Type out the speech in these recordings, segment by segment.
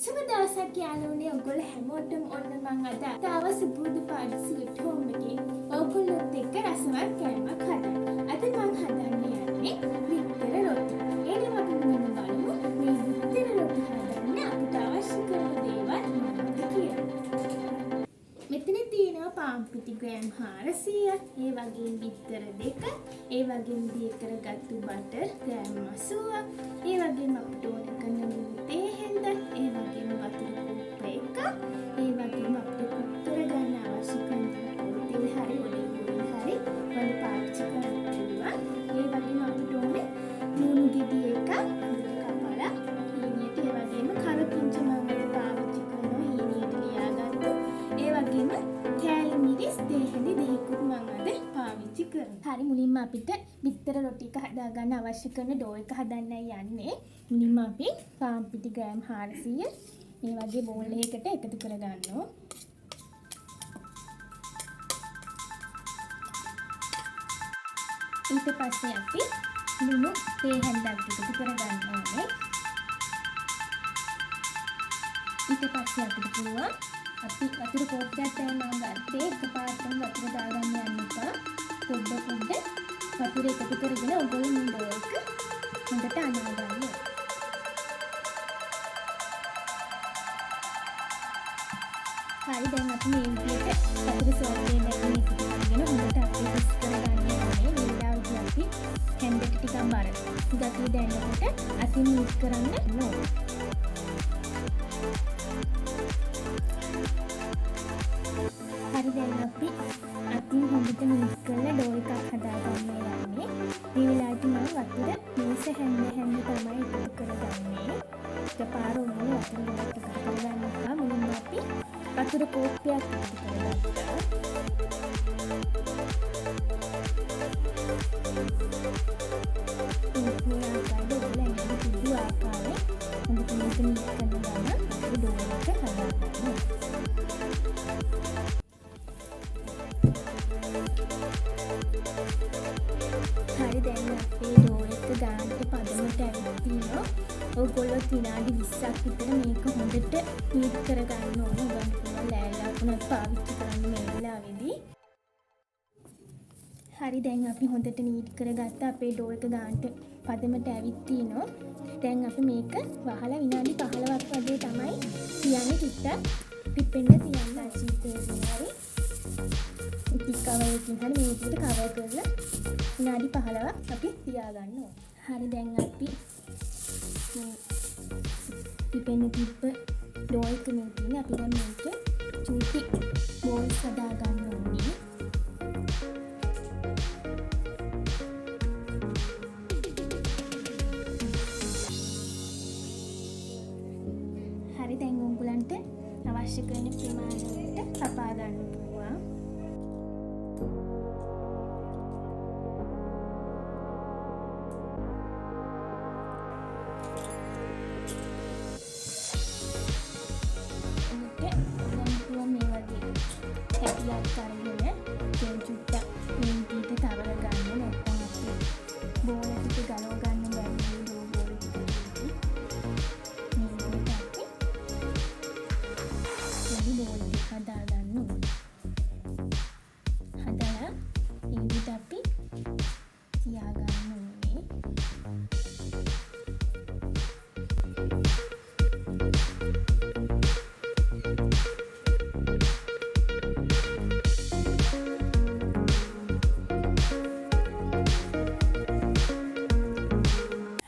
සුබ දවසක් යාළුවනේ ඔයගොල්ලෝ හැමෝටම ඔන්න මම අද දවස් පුරුදු පාඩු ස්වීට් හෝම් එකේ ඔයගොල්ලොත් එක්ක රසවත් කෑමක් හදන්න. අද මම හදන්න යන්නේ විතර රොටි. එහෙනම් අපි මෙන්න බලමු මේ විතර රොටි හදන්න අපිට අවශ්‍ය කරන දේවල් මොනවද කියලා. මෙතන තියෙනවා පාන් පිටි ග්‍රෑම් 400, ඒ වගේම බිත්තර 2, ඒ වගේම දිය කරගත්තු බටර් ග්‍රෑම් 80, ඒ වගේම අපිට ඕන කරන තේ හැඳ, ඒ වගේම වතුර කෝප්ප 1, ඒ වගේම අපිට කුක් කරගන්න අවශ්‍ය කරන තෙල් හරි ඔලිව් ඔයිල් හරි වල පාවිච්චි කරන්න පුළුවන්. ඒ වගේම අපිට ඕනේ ලුණු ගෙඩි 1 හොඳට කපලා හීනියට, ඒ වගේම කරපිංච මම පාවිච්චි කරනවා හීනියට ලියාගත්තු. ඒ වගේම කෑලි මිරිස් තේ හැඳි දෙකකුත් මම අද පාවිච්චි කරනවා. හරි, මුලින්ම අපිට බිත්තර රොටි එක හදාගන්න අවශ්‍ය කරන ඩෝ එක හදන්නයි යන්නේ. මුලින්ම අපි පාන් පිටි ග්‍රෑම් 400 මේ වගේ බෝල් එකකට එකතු කරගන්නවා. ඊට පස්සේ අපි ලුණු තේ හැඳක් එකතු කරගන්න ඕනේ. ඊට පස්සේ අපිට පුළුවන් අපි වතුර කෝප්පයක් තමයි මම ගත්තේ. එකපාරටම වතුර දාගන්න යන්න එපා. පොඩ වතුර එකතු කරගෙන ඔයගොල්ලෝ මේ ඩෝ එක හොඳට අනා ගන්න. හරි, දැන් අපි මේ විදිහට වතුර සෝපේ නැගෙන එකතු කරගෙන හොඳට අපි මික්ස් කරගන්න ඕනේ. මේ විදිහට අපි හැන්දට ටිකක් බර ගතිය දැනෙනකොට අතින් මික්ස් කරන්න ඕනේ. හරි, දැන් අපි අතින් හොඳට මික්ස් කරලා ඩෝ එකක් හදාගන්න යන්නේ. මේ වෙලාවට මම වතුර මේස හැන්ද තමයි එකතු කරගන්නේ. එකපාර උන්නේ වතුර ගොඩක් එකතු කරගන්න එපා. මුලින්ම අපි වතුර කෝප්පයක් එකතු කරගන්නවා. මේ ආකාරයට ඔයගොල්ලෝ ඇඟිලි පිටු ආකාරයේ හොඳට මේක මික්ස් කරගන්න අපි ඩෝ එක හදාගන්නවා. හරි, දැන් අපේ ඩෝ එක ගානට පදමට ඇවිත් තියෙනවා. ඔයගොල්ලෝ විනාඩි 20ක් විතර මේක හොඳට හීට් කරගන්න ඕන. ඔයගොල්ලෝ පුළුවන් ලෑල්ලක් උනත් පාවිච්චි කරන්න මේ වෙලාවේදී. හරි, දැන් අපි හොඳට නීට් කරගත්ත අපේ ඩෝ එක ගානට පදමට ඇවිත් තිනවා. දැන් අපි මේක වහලා විනාඩි 15ක් වගේ තමයි තියන්නේ. ටිකක් පිපෙන්න තියන්න අචීතේකින් හරි ටික කවරකින් හරි මේ විදිහට කවර් කරලා විනාඩි 15ක් අපි තියාගන්න ඕන. හරි, දැන් අපි මේ පිපෙන්න තිබ්බ ඩෝ එක මේ තියෙන අපි දැන් මේක චූටි බෝල්ස් හදාගන්න ඕනේ. හරි, දැන් උඹලන්ට අවශ්‍ය කරන ප්‍රමාණයට කපා ගන්න පුළුවන්.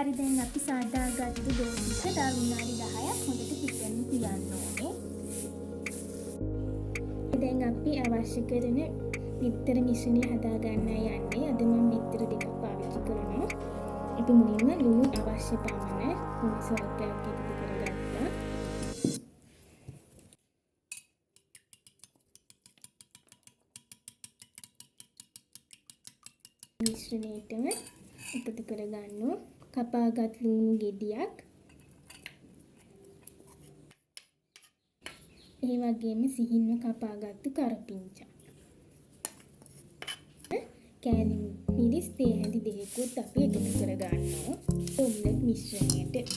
හරි, දැන් අපි සාදාගත්තු ඩෝ ටික තව විනාඩි 10ක් හොඳට පිපෙන්න තියන්න ඕනේ. දැන් අපි අවශ්‍ය කරන බිත්තර මිශ්‍රණය හදාගන්න යන්නේ. අද මම බිත්තර දෙකක් පාවිච්චි කරනවා. අපි මුලින්ම ලුණු අවශ්‍ය පමණ ලුණු ස්වල්පයක් එකතු කරගත්තා. මිශ්‍රණයටම එකතු කරගන්නවා. කපාගත් ලුණු ගෙඩියක්, ඒ වගේම සිහින්ව කපාගත්තු කරපිංචා, කෑලි මිරිස් තේ හැඳි දෙකකුත් අපි එකතු කරගන්නවා ඔම්ලට් මිශ්‍රණයට.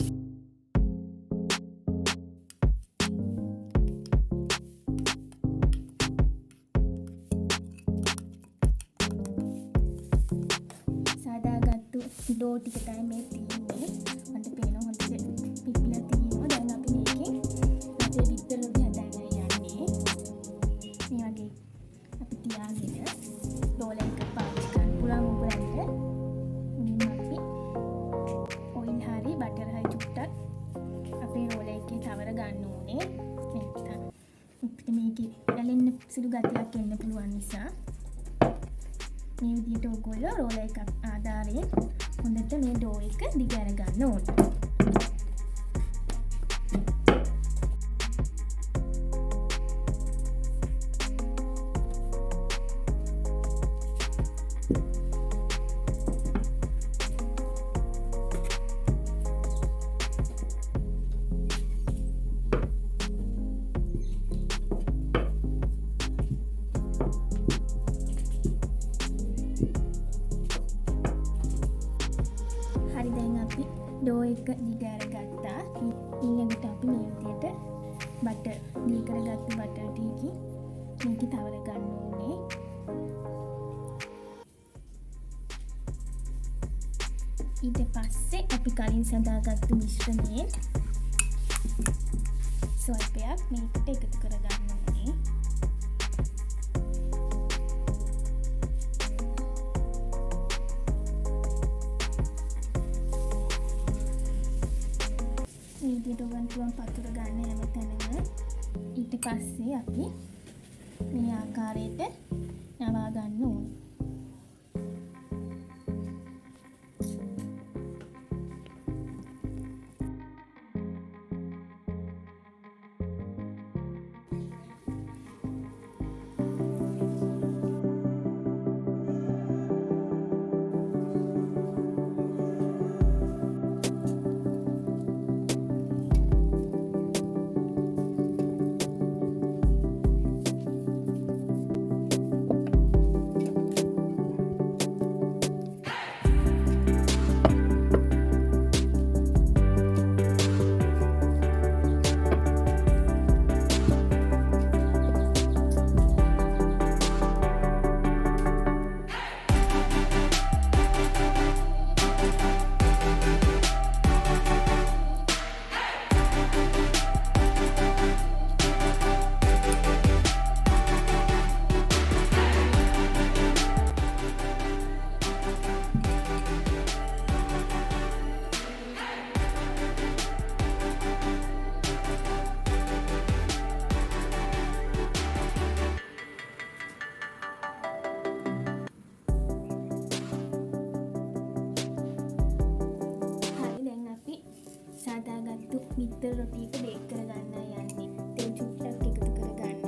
ඩෝ ටික තමයි මේ තියෙන්නේ. මට පේනවා හොඳට පිපිලා තියෙනවා. දැන් අපි මේකෙන් අපේ බිත්තර රොටි හදන්න යන්නේ. මේ වගේ අපි තියාගෙන රෝලර් එක පාවිච්චි කරන්න පුළුවන් උගලන්ට. මුලින්ම අපි ඔයිල් හරි බටර් හරි චුට්ටක් අපේ රෝලර් එකේ තවර ගන්න ඕනේ. අපිට මේකේ ඇලෙන්න සුළු ගතියක් එන්න පුළුවන් නිසා මේ විදිහට ඔයගොල්ලෝ රෝලර් එකක් ආධාරයෙන් හොඳට මේ ඩෝ එක දිග අර ගන්න ඕනේ. හරි දැන් අපි ඩෝ එක දිග අරගත්තා. ඊළඟට අපි මේ විදිහට බටර් දී කරගත්ත බටර් ටිකකින් මේක තවර ගන්න ඕනේ. ඊට පස්සේ අපි කලින් සඳහාගත්තු මිශ්‍රණයෙන් ස්වල්පයක් මේකට එකතු කරගන්න ඕනේ. මේ විදිහට ඔයගොල්ලන් පුළුවන් පතුර ගන්න හැමතැනම. ඊට පස්සේ අපි මේ ආකාරයට නවා ගන්න ඕනේ. සාදාගත්තු බිත්තර රොටි එක බේක් කරගන්න යන්නේ. තෙල් චුට්ටක් එකතු කරගන්න.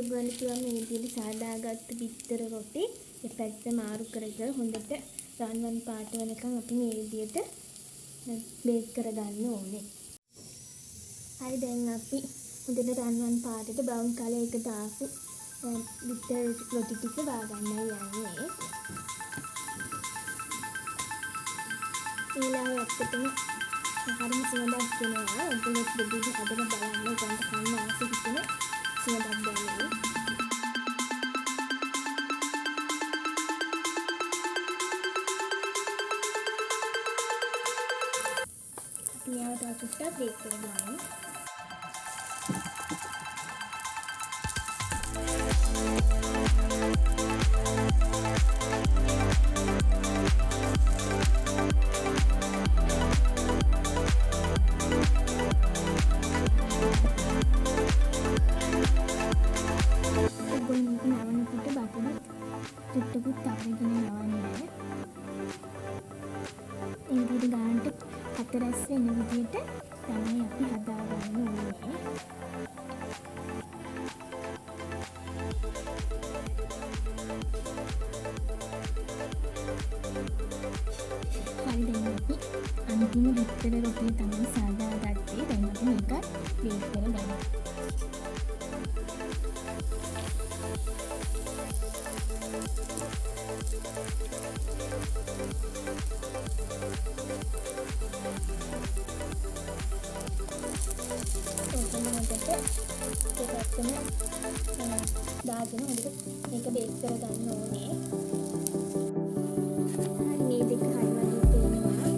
ඔයගොල්ලෝ පුළුවන් මේ විදිහට සාදාගත්ත බිත්තර රොටි දෙපැත්ත මාරු කරගෙන හොඳට රන්වන් පාට වෙනකන් අපි මේ විදිහට බේක් කරගන්න ඕනේ. හරි දැන් අපි හොඳට රන්වන් පාටට බ්‍රවුන් කලර් එක දාපු බිත්තර රොටි ටික වාගන්නයි යන්නේ. ඊළඟ ඇත්තටම හරිම සුවඳක් දෙනවා. ඔයගොල්ලෝ දෙවිදි හදලා බලන්න උගන්ට කන්න ආස හිතෙන සුවඳක් දැනෙනවා. මෙයාට අකුට්ටක් බේක් කරගන්න. චුට්ටකුත් අරගෙන නවන්න. ඒ විදිහට ගානට හතරැස් වෙන විදිහට තමයි අපි හදාගන්න ඕනේ. හරි, දැන් අපි අන්තිම බිත්තර රොටිය තමයි සාදාගත්තේ. දැන් අපි මේක බේක් කරගන්නවා. දාගෙන හොඳට මේක බේක් කරගන්න ඕනේ. හරි, මේ දෙක හරි වගේ පේනවා.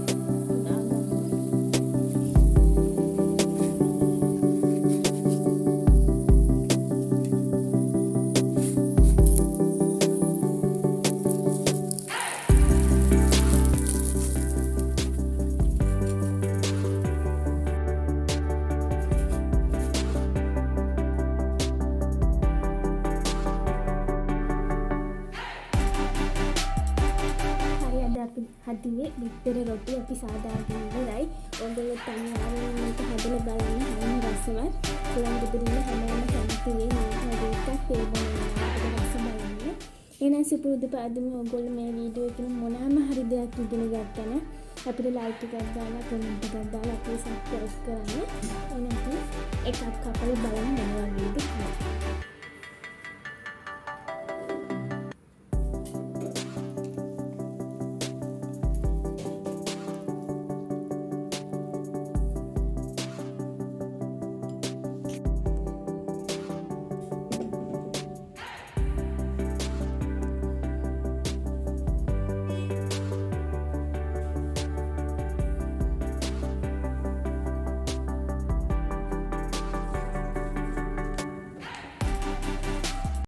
දාගන්න. හදිනේ බිත්තර රොටි අපි සාදාගෙන ඉවරයි. ඔයගොල්ලෝ අනිවාර්යෙන් මේක හදලා බලන්න. හරිම රසවත්. ගොල්ලන් දෙපිරින්න හැමෝම කැමති වෙයි මේක හදලා තේරෙන්න රස බලන්න. එහෙනම් සුපුරුදු පාදම ඔයගොල්ලෝ මේ වීඩියෝ එකෙන් මොනවාම හරි දෙයක් ඉගෙන ගත්තා නම් අපිට ලයික් එකක් දාලා කමෙන්ට් එකක් දාලා අපිව සබ්ස්ක්‍රයිබ් කරන්න. එහෙනම් එකක් අපේ බලන්න මොනවා වේද කියලා.